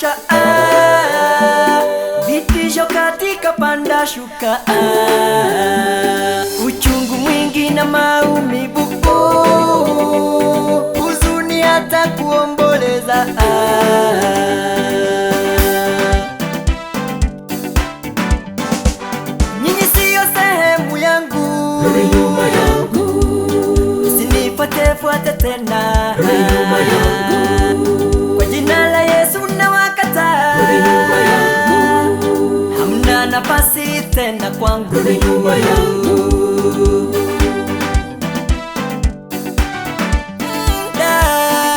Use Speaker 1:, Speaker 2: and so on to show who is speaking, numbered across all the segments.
Speaker 1: maisha, vitisho katika panda shuka, uchungu mwingi na maumivu, huzuni hata kuomboleza. Nyinyi siyo sehemu yangu,
Speaker 2: nyuma yangu,
Speaker 1: usinifuate tena,
Speaker 2: nyuma yangu,
Speaker 1: kwa jina la Yesu nawakataa,
Speaker 2: nyuma yangu,
Speaker 1: hamna nafasi tena kwangu,
Speaker 2: nyuma yangu.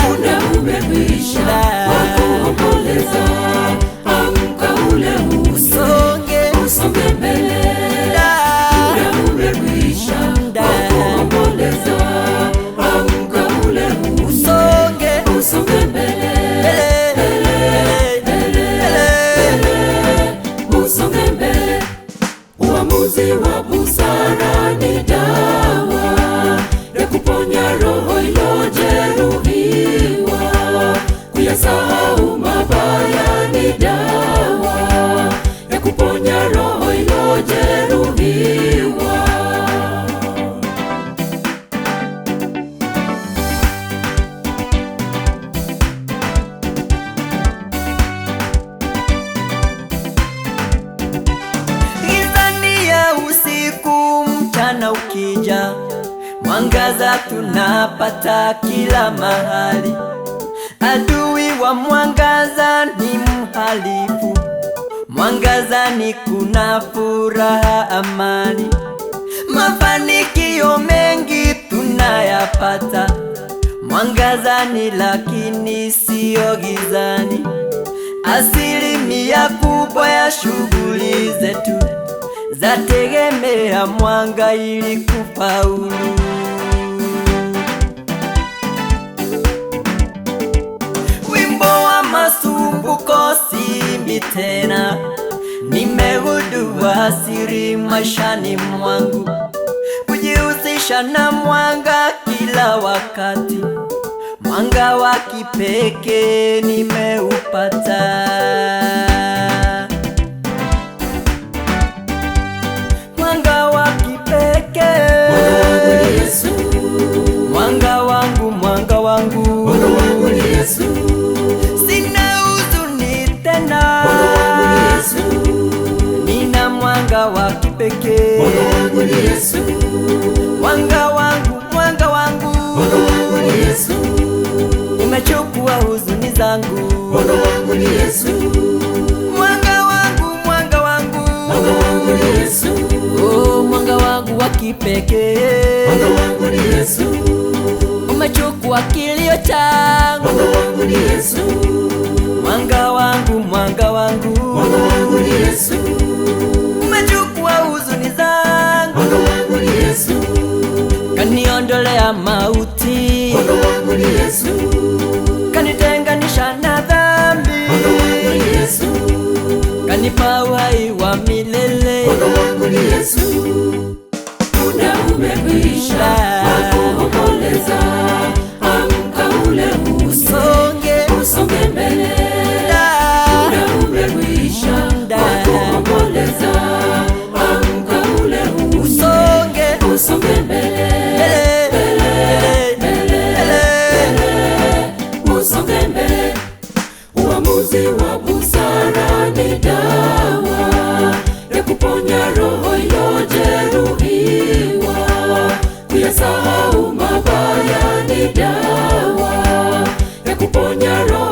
Speaker 2: Muda umekwisha wa kuomboleza, amka ule usonge mbele. Muda umekwisha wa kuomboleza, amka ule usonge mbele. Usonge mbele. Uamuzi wa busara ni dawa ya kuponya roho iliyojeruhiwa. Kuyasahau mabaya ni dawa ya kuponya roho iliyojeruhiwa.
Speaker 1: Gizani ya usiku, mchana ukija, mwangaza tunapata kila mahali. Adui wa mwangaza ni mhalifu, mwangazani kuna furaha, amani, mafanikio mengi tunayapata mwangazani, lakini siyo gizani. Asilimia kubwa ya shughuli zetu zategemea mwanga ili kufaulu. Wimbo wa masumbuko siimbi tena, nimegundua siri maishani mwangu, kujihusisha na mwanga kila wakati. Mwanga wa kipekee nimeupata, mwanga wa kipekee. Mwanga wangu, mwanga wangu,
Speaker 2: Yesu.
Speaker 1: sina huzuni tena, nina mwanga wa kipekee.
Speaker 2: Yesu.
Speaker 1: Mwanga wangu, mwanga wangu,
Speaker 2: Yesu.
Speaker 1: umechukua huzuni zangu.
Speaker 2: Yesu.
Speaker 1: Mwanga wangu, mwanga wangu,
Speaker 2: Yesu.
Speaker 1: oh, mwanga wangu wa kipekee.
Speaker 2: Yesu.
Speaker 1: Umechukua kilio changu.
Speaker 2: Yesu.
Speaker 1: Mwanga wangu, mwanga wangu,
Speaker 2: Yesu.
Speaker 1: umechukua huzuni zangu.
Speaker 2: Yesu.
Speaker 1: Kaniondolea mauti,
Speaker 2: Yesu.
Speaker 1: kanitenganisha na dhambi,
Speaker 2: Yesu.
Speaker 1: kanipa uhai wa milele.
Speaker 2: Yesu. Muda umekwisha wa kuomboleza, amka ule usonge mbele. Muda umekwisha wa kuomboleza, amka ule usonge mbele. Usonge mbele. Uamuzi wa busara ni dawa ya kuponya roho iliyojeruhiwa. Kuyasahau mabaya ni dawa ya kuponya roho